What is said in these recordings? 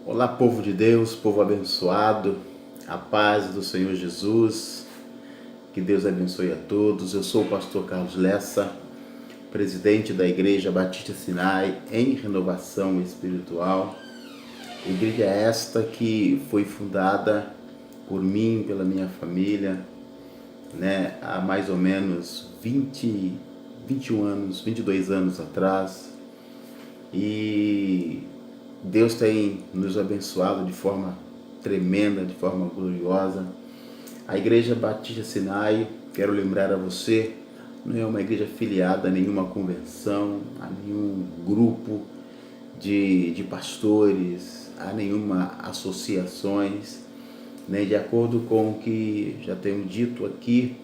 Olá, povo de Deus, povo abençoado, a paz do Senhor Jesus, que Deus abençoe a todos. Eu sou o pastor Carlos Lessa, presidente da Igreja Batista Sinai em Renovação Espiritual. Igreja esta que foi fundada por mim, pela minha família, há mais ou menos 21 anos, 22 anos atrás. E Deus tem nos abençoado de forma tremenda, de forma gloriosa. A Igreja Batista Sinai, quero lembrar a você, não é uma igreja filiada a nenhuma convenção, a nenhum grupo de pastores, a nenhuma associações, né? De acordo com o que já tenho dito aqui,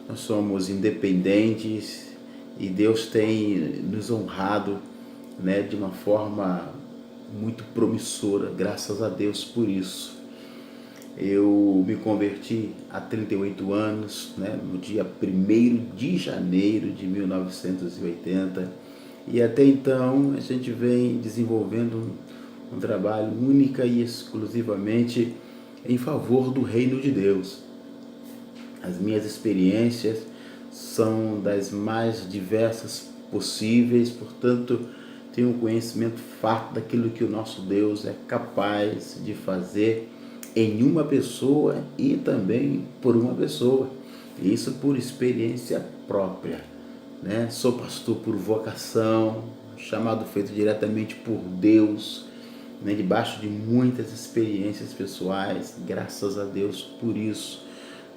nós somos independentes e Deus tem nos honrado, né, de uma forma muito promissora, graças a Deus por isso. Eu me converti há 38 anos, no dia 1º de janeiro de 1980, e até então a gente vem desenvolvendo um trabalho única e exclusivamente em favor do reino de Deus. As minhas experiências são das mais diversas possíveis, portanto, tenho um conhecimento farto daquilo que o nosso Deus é capaz de fazer em uma pessoa e também por uma pessoa. Isso por experiência própria, Sou pastor por vocação, chamado feito diretamente por Deus, debaixo de muitas experiências pessoais, graças a Deus por isso.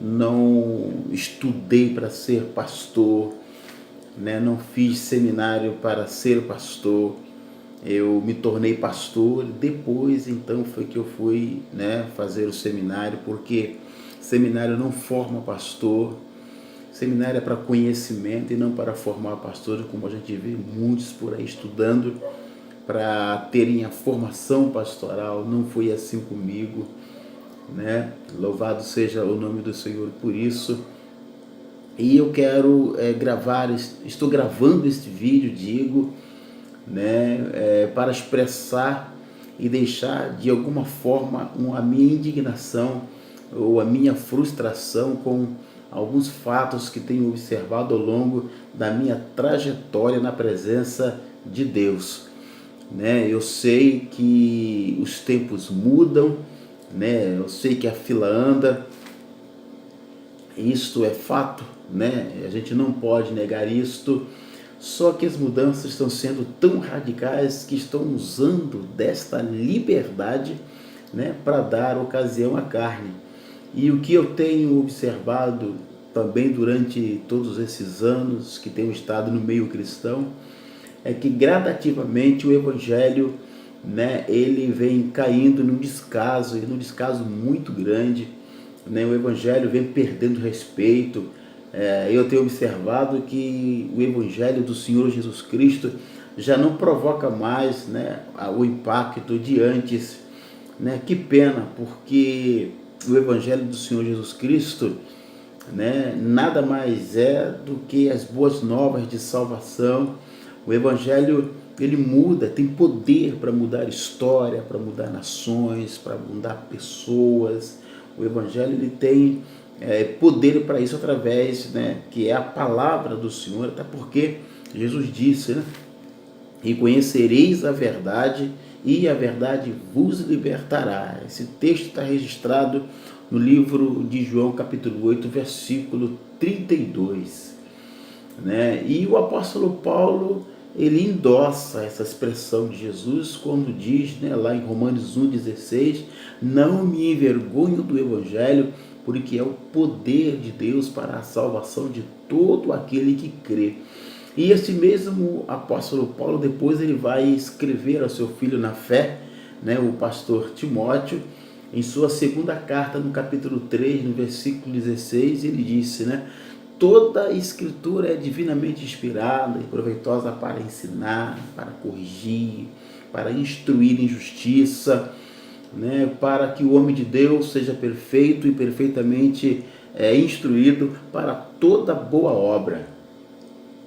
Não estudei para ser pastor, não fiz seminário para ser pastor. Eu me tornei pastor, depois então foi que eu fui fazer o seminário, porque seminário não forma pastor, seminário é para conhecimento e não para formar pastor, como a gente vê muitos por aí estudando para terem a formação pastoral. Não foi assim comigo, Louvado seja o nome do Senhor por isso. E eu quero estou gravando este vídeo, para expressar e deixar de alguma forma a minha indignação ou a minha frustração com alguns fatos que tenho observado ao longo da minha trajetória na presença de Deus. Eu sei que os tempos mudam, eu sei que a fila anda, isto é fato, a gente não pode negar isto, só que as mudanças estão sendo tão radicais que estão usando desta liberdade, para dar ocasião à carne. E o que eu tenho observado também durante todos esses anos que tenho estado no meio cristão, é que gradativamente o Evangelho, ele vem caindo num descaso, e num descaso muito grande, o Evangelho vem perdendo respeito. Eu tenho observado que o Evangelho do Senhor Jesus Cristo já não provoca mais o impacto de antes. Que pena, porque o Evangelho do Senhor Jesus Cristo nada mais é do que as boas novas de salvação. O Evangelho, ele muda, tem poder para mudar história, para mudar nações, para mudar pessoas. O Evangelho, ele tem poder para isso através, que é a palavra do Senhor, até porque Jesus disse, e conhecereis a verdade, e a verdade vos libertará. Esse texto está registrado no livro de João, capítulo 8, versículo 32. E o apóstolo Paulo, ele endossa essa expressão de Jesus quando diz, lá em Romanos 1,16, não me envergonho do Evangelho, porque é o poder de Deus para a salvação de todo aquele que crê. E esse mesmo apóstolo Paulo, depois ele vai escrever ao seu filho na fé, o pastor Timóteo, em sua segunda carta, no capítulo 3, no versículo 16, ele disse, toda a escritura é divinamente inspirada e proveitosa para ensinar, para corrigir, para instruir em justiça, para que o homem de Deus seja perfeito e perfeitamente instruído para toda boa obra.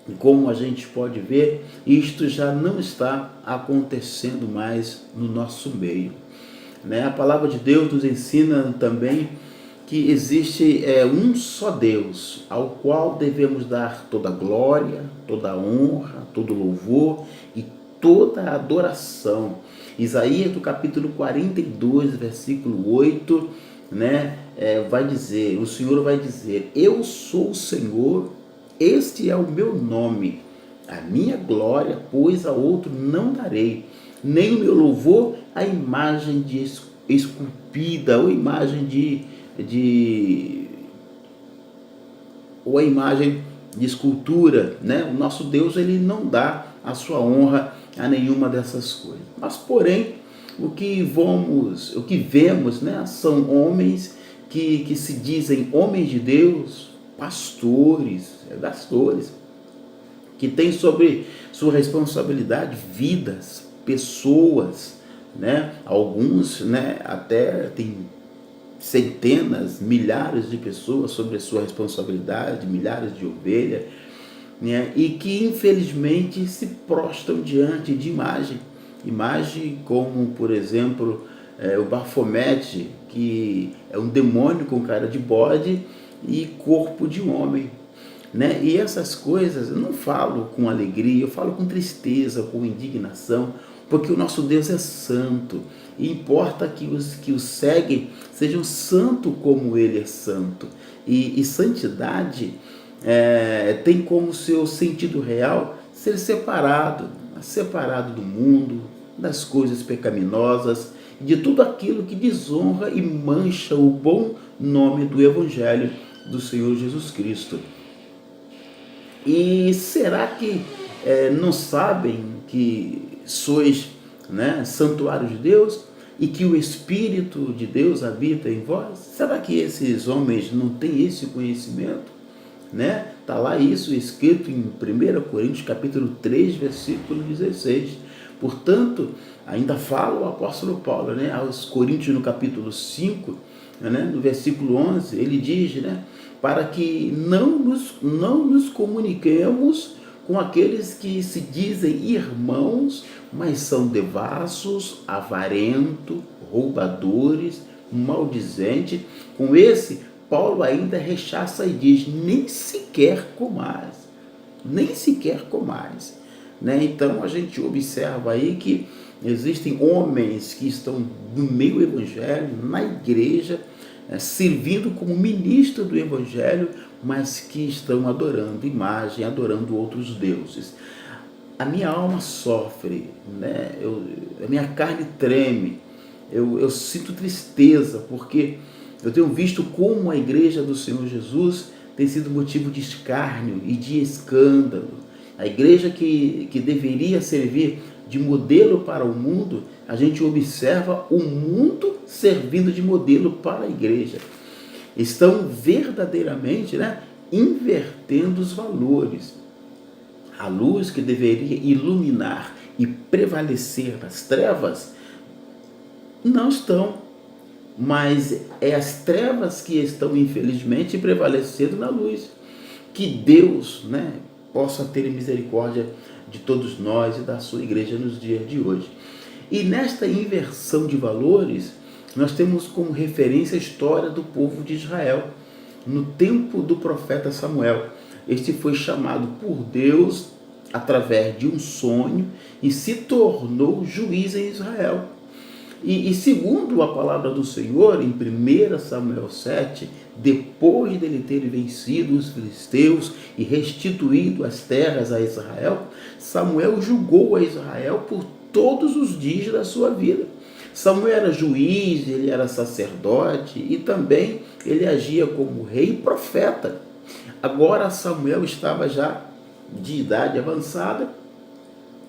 E como a gente pode ver, isto já não está acontecendo mais no nosso meio. né? A palavra de Deus nos ensina também que existe um só Deus, ao qual devemos dar toda glória, toda honra, todo louvor e toda adoração. Isaías, do capítulo 42, versículo 8, né, vai dizer, o Senhor vai dizer: eu sou o Senhor, este é o meu nome, a minha glória, pois a outro não darei, nem o meu louvor a imagem de esculpida, ou imagem ou a imagem de escultura, né? O nosso Deus, ele não dá a sua honra a nenhuma dessas coisas. Mas, porém, o que vemos, né, são homens que se dizem homens de Deus, pastores, que têm sobre sua responsabilidade vidas, pessoas, né? Alguns, né, até tem centenas, milhares de pessoas sobre a sua responsabilidade, milhares de ovelhas, né? E que infelizmente se prostram diante de imagem como, por exemplo, o Bafomete, que é um demônio com cara de bode e corpo de homem, né? E essas coisas eu não falo com alegria, eu falo com tristeza, com indignação, porque o nosso Deus é santo e importa que os que o seguem sejam santos como ele é santo. E santidade tem como seu sentido real ser separado do mundo, das coisas pecaminosas, de tudo aquilo que desonra e mancha o bom nome do Evangelho do Senhor Jesus Cristo. E será que não sabem que sois, né, santuário de Deus e que o Espírito de Deus habita em vós? Será que esses homens não têm esse conhecimento? Né? Está lá isso escrito em 1 Coríntios capítulo 3, versículo 16. Portanto, ainda fala o apóstolo Paulo, né, aos Coríntios no capítulo 5, né, no versículo 11, ele diz, né, para que não nos comuniquemos com aqueles que se dizem irmãos, mas são devassos, avarentos, roubadores, maldizentes. Com esse, Paulo ainda rechaça e diz: nem sequer comais, né? Então a gente observa aí que existem homens que estão no meio do evangelho, na igreja, servindo como ministro do evangelho, mas que estão adorando imagem, adorando outros deuses. A minha alma sofre, né? A minha carne treme, eu sinto tristeza, porque eu tenho visto como a igreja do Senhor Jesus tem sido motivo de escárnio e de escândalo. A igreja que deveria servir de modelo para o mundo, a gente observa o mundo servindo de modelo para a igreja. Estão verdadeiramente, né, invertendo os valores. A luz que deveria iluminar e prevalecer nas trevas, não estão, mas é as trevas que estão, infelizmente, prevalecendo na luz. Que Deus, né, possa ter misericórdia de todos nós e da sua igreja nos dias de hoje. E nesta inversão de valores, nós temos como referência a história do povo de Israel. No tempo do profeta Samuel, este foi chamado por Deus através de um sonho e se tornou juiz em Israel. E segundo a palavra do Senhor, em 1 Samuel 7, depois dele ter vencido os filisteus e restituído as terras a Israel, Samuel julgou a Israel por todos os dias da sua vida. Samuel era juiz, ele era sacerdote e também ele agia como rei e profeta. Agora Samuel estava já de idade avançada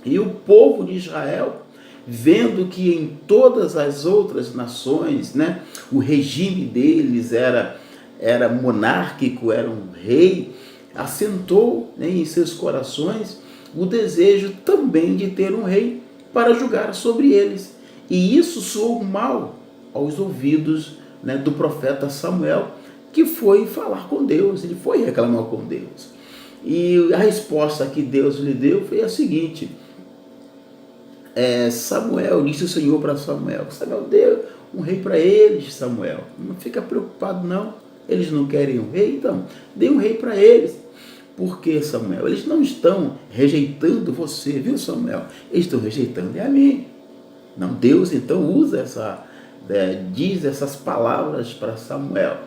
e o povo de Israel, vendo que em todas as outras nações, né, o regime deles era monárquico, era um rei, assentou, né, em seus corações o desejo também de ter um rei para julgar sobre eles. E isso soou mal aos ouvidos, né, do profeta Samuel, que foi falar com Deus, ele foi reclamar com Deus. E a resposta que Deus lhe deu foi a seguinte: Samuel, disse o Senhor para Samuel, um rei para eles, Samuel. Não fica preocupado não. Eles não querem um rei, então dê um rei para eles. Por que, Samuel? Eles não estão rejeitando você, viu, Samuel? Eles estão rejeitando a mim. Não, Deus então usa diz essas palavras para Samuel.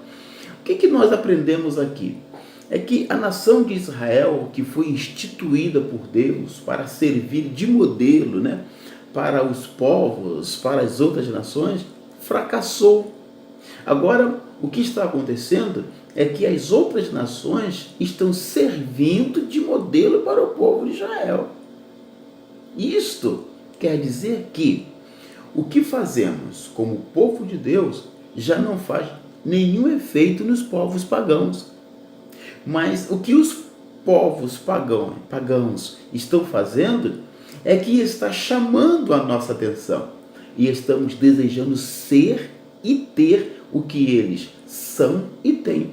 O que nós aprendemos aqui? É que a nação de Israel, que foi instituída por Deus para servir de modelo, né, para os povos, para as outras nações, fracassou. Agora, o que está acontecendo é que as outras nações estão servindo de modelo para o povo de Israel. Isto quer dizer que o que fazemos como povo de Deus já não faz nenhum efeito nos povos pagãos. Mas o que os povos pagãos estão fazendo é que está chamando a nossa atenção. E estamos desejando ser e ter o que eles são e têm.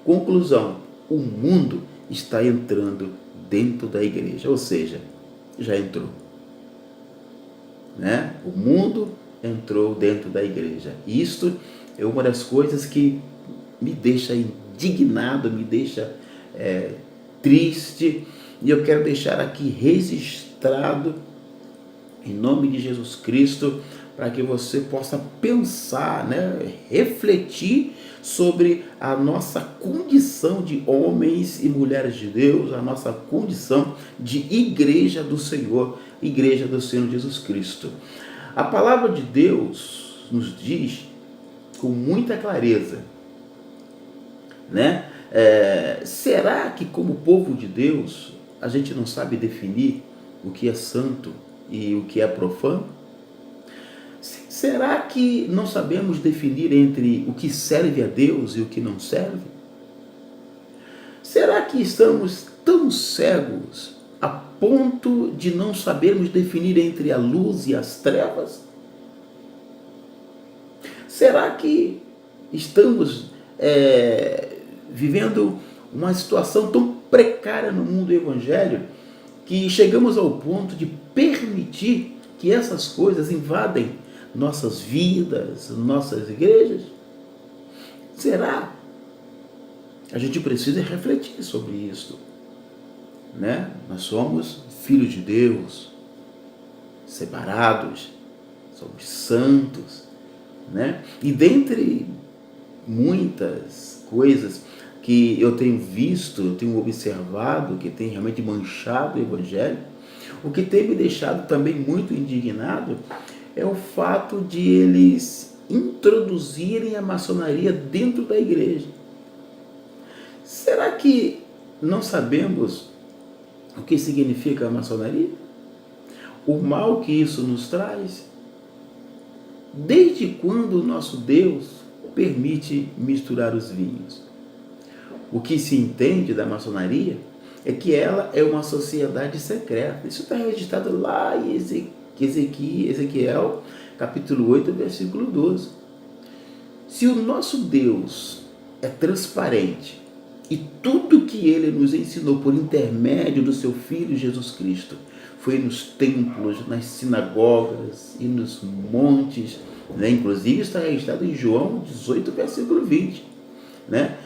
Conclusão: o mundo está entrando dentro da igreja, ou seja, já entrou. Né? O mundo entrou dentro da igreja. Isto é uma das coisas que me deixa indignado, me deixa triste, e eu quero deixar aqui registrado, em nome de Jesus Cristo, para que você possa pensar, né, refletir sobre a nossa condição de homens e mulheres de Deus, a nossa condição de igreja do Senhor, igreja do Senhor Jesus Cristo. A palavra de Deus nos diz com muita clareza, né? Será que como povo de Deus a gente não sabe definir o que é santo e o que é profano? Será que não sabemos definir entre o que serve a Deus e o que não serve? Será que estamos tão cegos a ponto de não sabermos definir entre a luz e as trevas? Será que estamos vivendo uma situação tão precária no mundo do evangelho que chegamos ao ponto de permitir que essas coisas invadem nossas vidas, nossas igrejas? Será? A gente precisa refletir sobre isso, né? Nós somos filhos de Deus, separados, somos santos, né? E dentre muitas coisas que eu tenho visto, eu tenho observado, que tem realmente manchado o evangelho, o que tem me deixado também muito indignado é o fato de eles introduzirem a maçonaria dentro da igreja. Será que não sabemos o que significa a maçonaria? O mal que isso nos traz? Desde quando o nosso Deus permite misturar os vinhos? O que se entende da maçonaria é que ela é uma sociedade secreta. Isso está registrado lá em Ezequiel, capítulo 8, versículo 12. Se o nosso Deus é transparente e tudo que ele nos ensinou por intermédio do seu Filho Jesus Cristo foi nos templos, nas sinagogas e nos montes, né? Inclusive está registrado em João 18, versículo 20, né?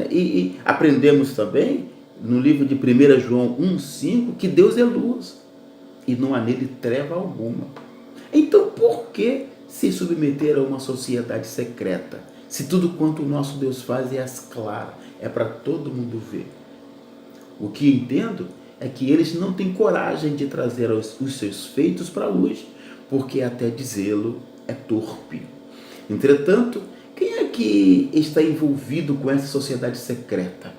E aprendemos também no livro de 1 João 1,5 que Deus é luz e não há nele treva alguma. Então por que se submeter a uma sociedade secreta, se tudo quanto o nosso Deus faz é às claras, é para todo mundo ver? O que entendo é que eles não têm coragem de trazer os seus feitos para a luz, porque até dizê-lo é torpe. Entretanto, quem é que está envolvido com essa sociedade secreta?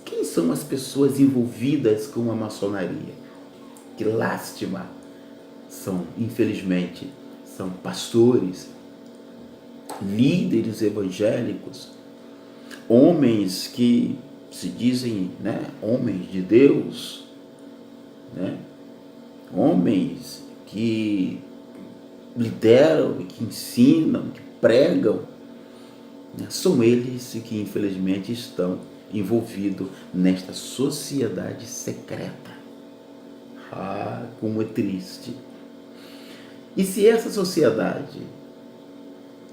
Quem são as pessoas envolvidas com a maçonaria? Que lástima! Infelizmente, são pastores, líderes evangélicos, homens que se dizem, né, homens de Deus, né, homens que lideram, que ensinam, que pregam, né, são eles que infelizmente estão envolvidos nesta sociedade secreta. Ah, como é triste! E se essa sociedade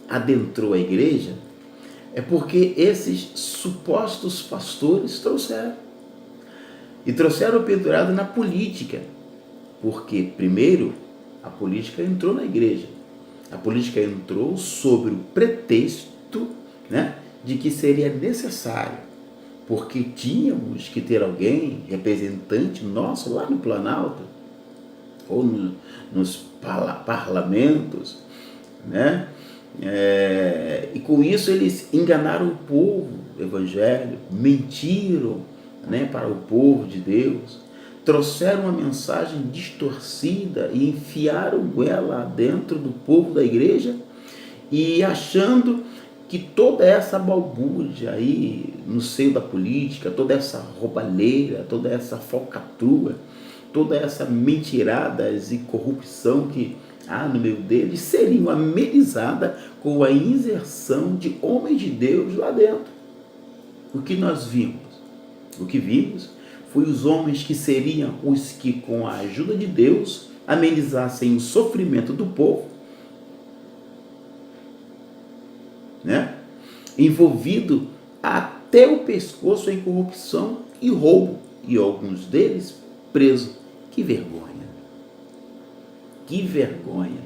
adentrou a igreja, é porque esses supostos pastores trouxeram. E trouxeram o pendurado na política. Porque, primeiro, a política entrou na igreja. A política entrou sobre o pretexto, né, de que seria necessário, porque tínhamos que ter alguém, representante nosso lá no Planalto, ou nos parlamentos, né? E com isso eles enganaram o povo evangélico, mentiram, né, para o povo de Deus, trouxeram uma mensagem distorcida e enfiaram ela dentro do povo da igreja, e achando que toda essa balbúrdia aí no seio da política, toda essa roubalheira, toda essa falcatrua, toda essa mentiradas e corrupção que há no meio deles, seriam amenizada com a inserção de homens de Deus lá dentro. O que nós vimos? O que vimos foi os homens que seriam os que, com a ajuda de Deus, amenizassem o sofrimento do povo, né? Envolvido até o pescoço em corrupção e roubo, e alguns deles presos. Que vergonha! Que vergonha,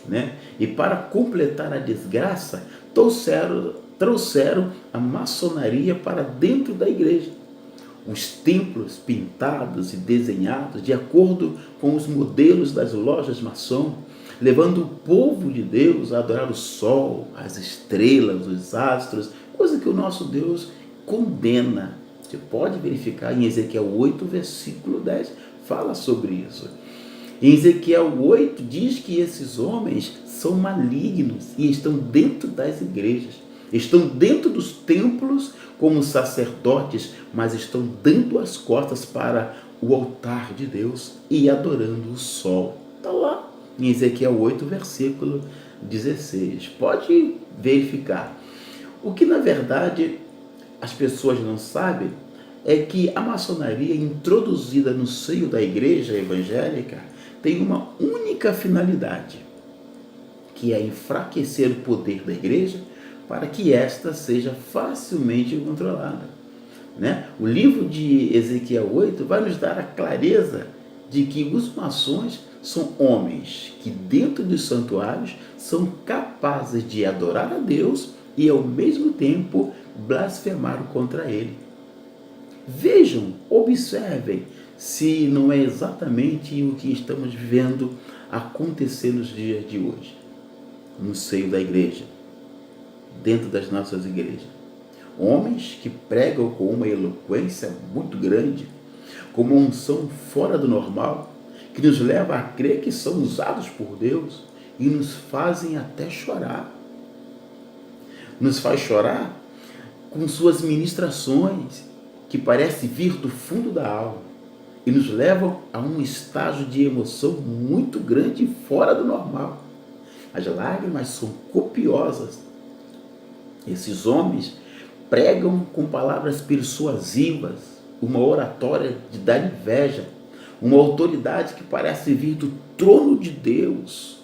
né? E para completar a desgraça, trouxeram a maçonaria para dentro da igreja. Os templos pintados e desenhados de acordo com os modelos das lojas maçom, levando o povo de Deus a adorar o sol, as estrelas, os astros, coisa que o nosso Deus condena. Você pode verificar em Ezequiel 8, versículo 10, fala sobre isso. Em Ezequiel 8 diz que esses homens são malignos e estão dentro das igrejas, estão dentro dos templos como sacerdotes, mas estão dando as costas para o altar de Deus e adorando o sol. Está lá em Ezequiel 8, versículo 16. Pode verificar. O que na verdade as pessoas não sabem é que a maçonaria introduzida no seio da igreja evangélica tem uma única finalidade, que é enfraquecer o poder da igreja para que esta seja facilmente controlada, né? O livro de Ezequiel 8 vai nos dar a clareza de que os maçons são homens que dentro dos santuários são capazes de adorar a Deus e ao mesmo tempo blasfemar contra ele. Vejam, observem se não é exatamente o que estamos vendo acontecer nos dias de hoje, no seio da igreja, dentro das nossas igrejas. Homens que pregam com uma eloquência muito grande, com uma unção fora do normal, que nos leva a crer que são usados por Deus e nos fazem até chorar. Nos faz chorar com suas ministrações, que parece vir do fundo da alma, e nos levam a um estágio de emoção muito grande e fora do normal. As lágrimas são copiosas. Esses homens pregam com palavras persuasivas, uma oratória de dar inveja, uma autoridade que parece vir do trono de Deus,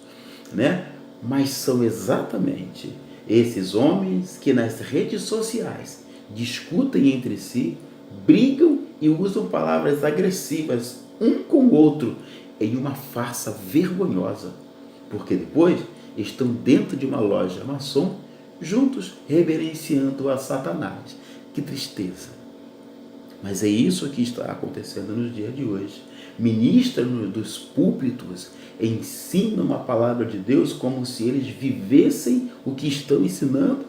né? Mas são exatamente esses homens que nas redes sociais discutem entre si, brigam e usam palavras agressivas um com o outro em uma farsa vergonhosa, porque depois estão dentro de uma loja maçom juntos reverenciando a Satanás. Que tristeza! Mas é isso que está acontecendo nos dias de hoje. Ministram dos púlpitos, ensinam a palavra de Deus como se eles vivessem o que estão ensinando,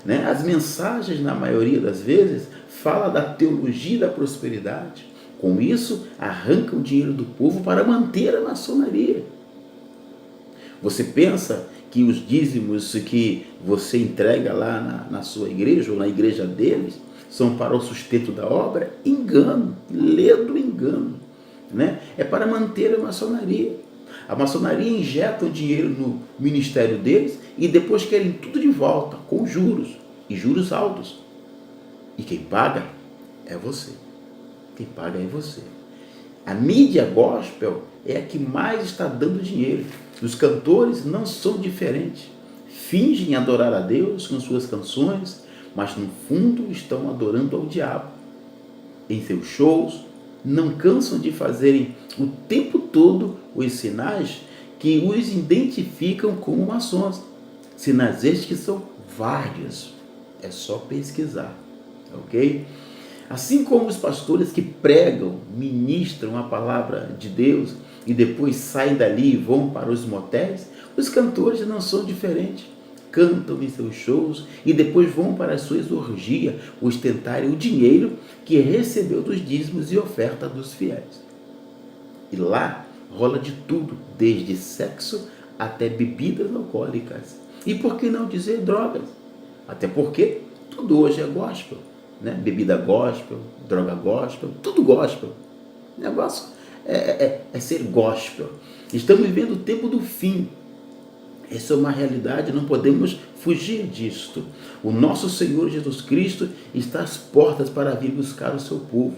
né? As mensagens, na maioria das vezes, falam da teologia da prosperidade. Com isso, arrancam o dinheiro do povo para manter a maçonaria. Você pensa que os dízimos que você entrega lá na sua igreja ou na igreja deles são para o sustento da obra? Engano, ledo engano, né? É para manter a maçonaria. A maçonaria injeta o dinheiro no ministério deles e depois querem tudo de volta, com juros, e juros altos. E quem paga é você. Quem paga é você. A mídia gospel é a que mais está dando dinheiro. Os cantores não são diferentes. fingem adorar a Deus com suas canções, mas no fundo estão adorando ao diabo. Em seus shows, não cansam de fazerem o tempo todo os sinais que os identificam como maçons. Sinais estes que são vários, é só pesquisar, ok? Assim como os pastores que pregam, ministram a palavra de Deus e depois saem dali e vão para os motéis, os cantores não são diferentes. Cantam em seus shows e depois vão para as suas orgias ostentarem o dinheiro que recebeu dos dízimos e oferta dos fiéis. E lá rola de tudo, desde sexo até bebidas alcoólicas. E por que não dizer drogas? Até porque tudo hoje é gospel, né? Bebida gospel, droga gospel, tudo gospel. O negócio é ser gospel. Estamos vivendo o tempo do fim. Essa é uma realidade, não podemos fugir disto. O nosso Senhor Jesus Cristo está às portas para vir buscar o seu povo.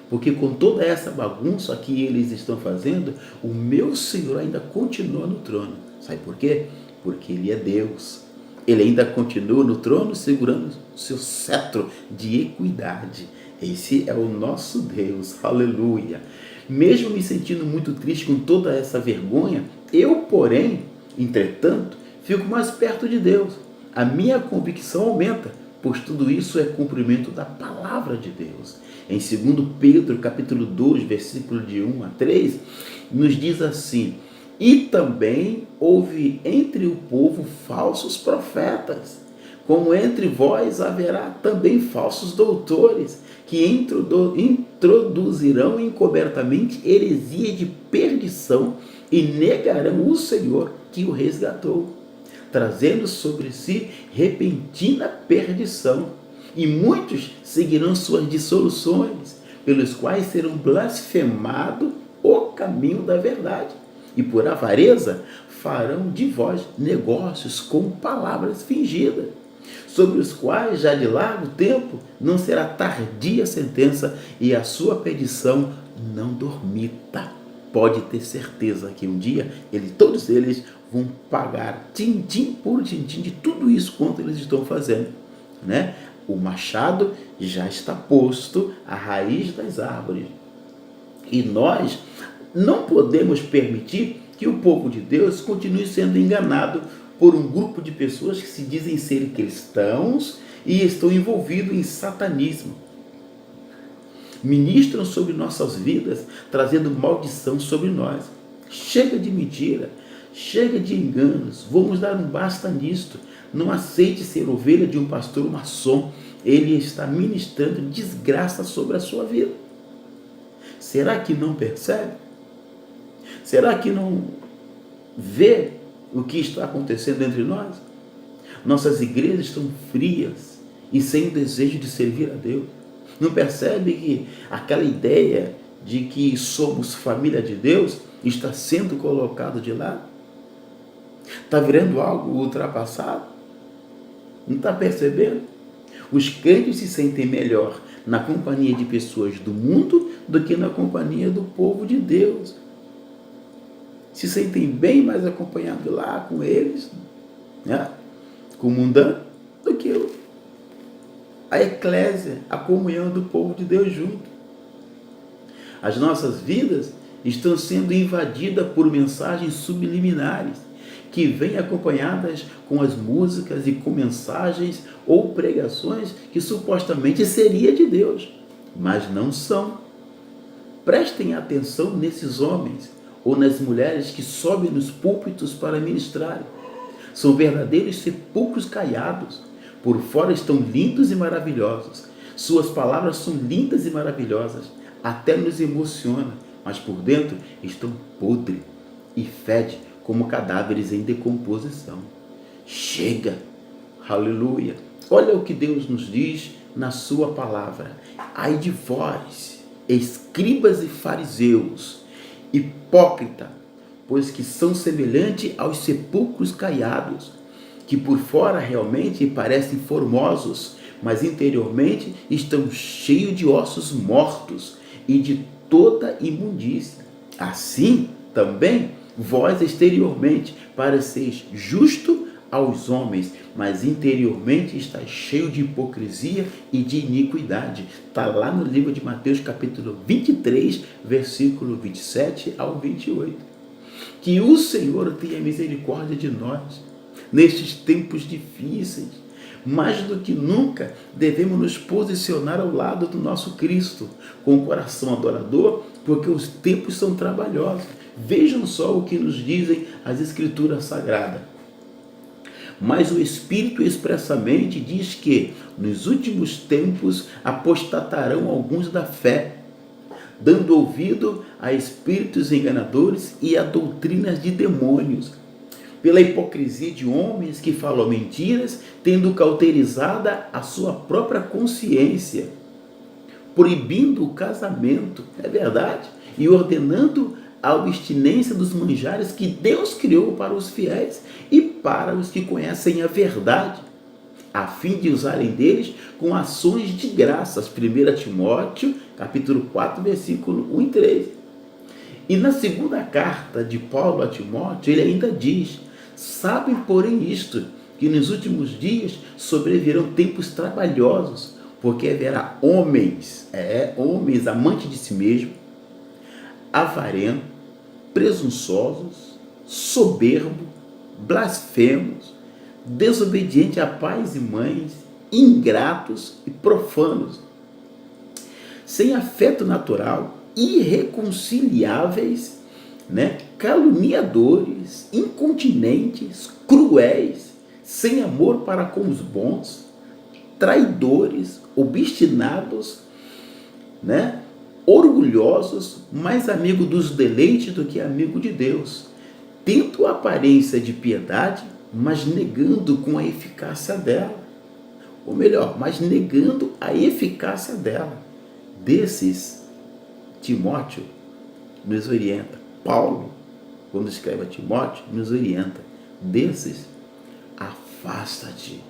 Porque com toda essa bagunça que eles estão fazendo, o meu Senhor ainda continua no trono. Sabe por quê? Porque Ele é Deus. Ele ainda continua no trono segurando o seu cetro de equidade. Esse é o nosso Deus. Aleluia. Mesmo me sentindo muito triste com toda essa vergonha, eu, porém, entretanto, fico mais perto de Deus. A minha convicção aumenta, pois tudo isso é cumprimento da palavra de Deus. Em 2 Pedro, capítulo 2, versículo de 1 a 3, nos diz assim: e também houve entre o povo falsos profetas, como entre vós haverá também falsos doutores, que introduzirão encobertamente heresia de perdição e negarão o Senhor que o resgatou, trazendo sobre si repentina perdição. E muitos seguirão suas dissoluções, pelos quais serão blasfemado o caminho da verdade. E por avareza farão de vós negócios com palavras fingidas, sobre os quais já de largo tempo não será tardia a sentença, e a sua perdição não dormita. Pode ter certeza que um dia todos eles vão pagar tintim por tintim de tudo isso quanto eles estão fazendo, né? O machado já está posto à raiz das árvores. E nós não podemos permitir que o povo de Deus continue sendo enganado por um grupo de pessoas que se dizem ser cristãos e estão envolvidos em satanismo. Ministram sobre nossas vidas, trazendo maldição sobre nós. Chega de mentira, chega de enganos, vamos dar um basta nisto. Não aceite ser ovelha de um pastor maçom. Ele está ministrando desgraça sobre a sua vida. Será que não percebe? Será que não vê o que está acontecendo entre nós? Nossas igrejas estão frias e sem o desejo de servir a Deus. Não percebe que aquela ideia de que somos família de Deus está sendo colocado de lado? Está virando algo ultrapassado? Não está percebendo? Os crentes se sentem melhor na companhia de pessoas do mundo do que na companhia do povo de Deus. Se sentem bem mais acompanhados lá com eles, né? Com o mundano, do que a eclésia, a comunhão do povo de Deus junto. As nossas vidas estão sendo invadidas por mensagens subliminares, que vêm acompanhadas com as músicas e com mensagens ou pregações que supostamente seria de Deus, mas não são. Prestem atenção nesses homens ou nas mulheres que sobem nos púlpitos para ministrarem. São verdadeiros sepulcros caiados. Por fora estão lindos e maravilhosos. Suas palavras são lindas e maravilhosas. Até nos emociona, mas por dentro estão podres e fedem como cadáveres em decomposição. Chega! Aleluia! Olha o que Deus nos diz na sua palavra. Ai de vós, escribas e fariseus, hipócrita, pois que são semelhantes aos sepulcros caiados, que por fora realmente parecem formosos, mas interiormente estão cheios de ossos mortos e de toda imundícia. Assim também vós exteriormente pareceis justo aos homens, mas interiormente está cheio de hipocrisia e de iniquidade. Está lá no livro de Mateus capítulo 23, versículo 27 ao 28. Que o Senhor tenha misericórdia de nós nestes tempos difíceis. Mais do que nunca, devemos nos posicionar ao lado do nosso Cristo, com o coração adorador, porque os tempos são trabalhosos. Vejam só o que nos dizem as Escrituras Sagradas. Mas o Espírito expressamente diz que, nos últimos tempos, apostatarão alguns da fé, dando ouvido a espíritos enganadores e a doutrinas de demônios, pela hipocrisia de homens que falam mentiras, tendo cauterizada a sua própria consciência, proibindo o casamento, é verdade, e ordenando a abstinência dos manjares que Deus criou para os fiéis e para os que conhecem a verdade, a fim de usarem deles com ações de graças. 1 Timóteo, capítulo 4, versículo 1 e 3. E na segunda carta de Paulo a Timóteo, ele ainda diz: sabem, porém, isto, que nos últimos dias sobrevirão tempos trabalhosos, porque haverá homens amantes de si mesmo, avarentos, presunçosos, soberbos, blasfemos, desobedientes a pais e mães, ingratos e profanos, sem afeto natural, irreconciliáveis, caluniadores, incontinentes, cruéis, sem amor para com os bons, traidores, obstinados, orgulhosos, mais amigo dos deleites do que amigo de Deus, tendo aparência de piedade, mas negando com a eficácia dela. Ou melhor, mas negando a eficácia dela. Desses, Timóteo nos orienta. Paulo, quando escreve a Timóteo, nos orienta. Desses, afasta-te.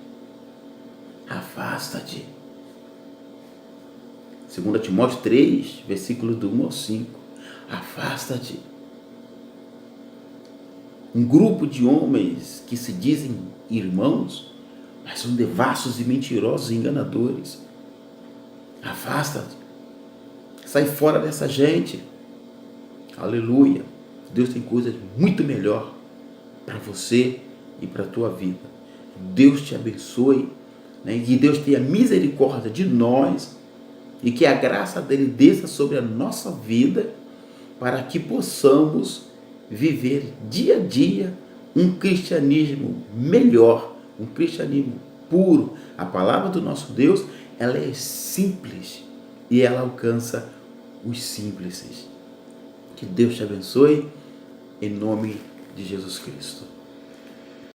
Afasta-te. 2 Timóteo 3, versículos do 1 ao 5. Afasta-te. Um grupo de homens que se dizem irmãos, mas são devassos e mentirosos e enganadores. Afasta-te. Sai fora dessa gente. Aleluia. Deus tem coisas muito melhor para você e para a tua vida. Deus te abençoe, e Deus tenha misericórdia de nós, e que a graça dele desça sobre a nossa vida, para que possamos viver dia a dia um cristianismo melhor, um cristianismo puro. A palavra do nosso Deus, ela é simples e ela alcança os simples. Que Deus te abençoe, em nome de Jesus Cristo.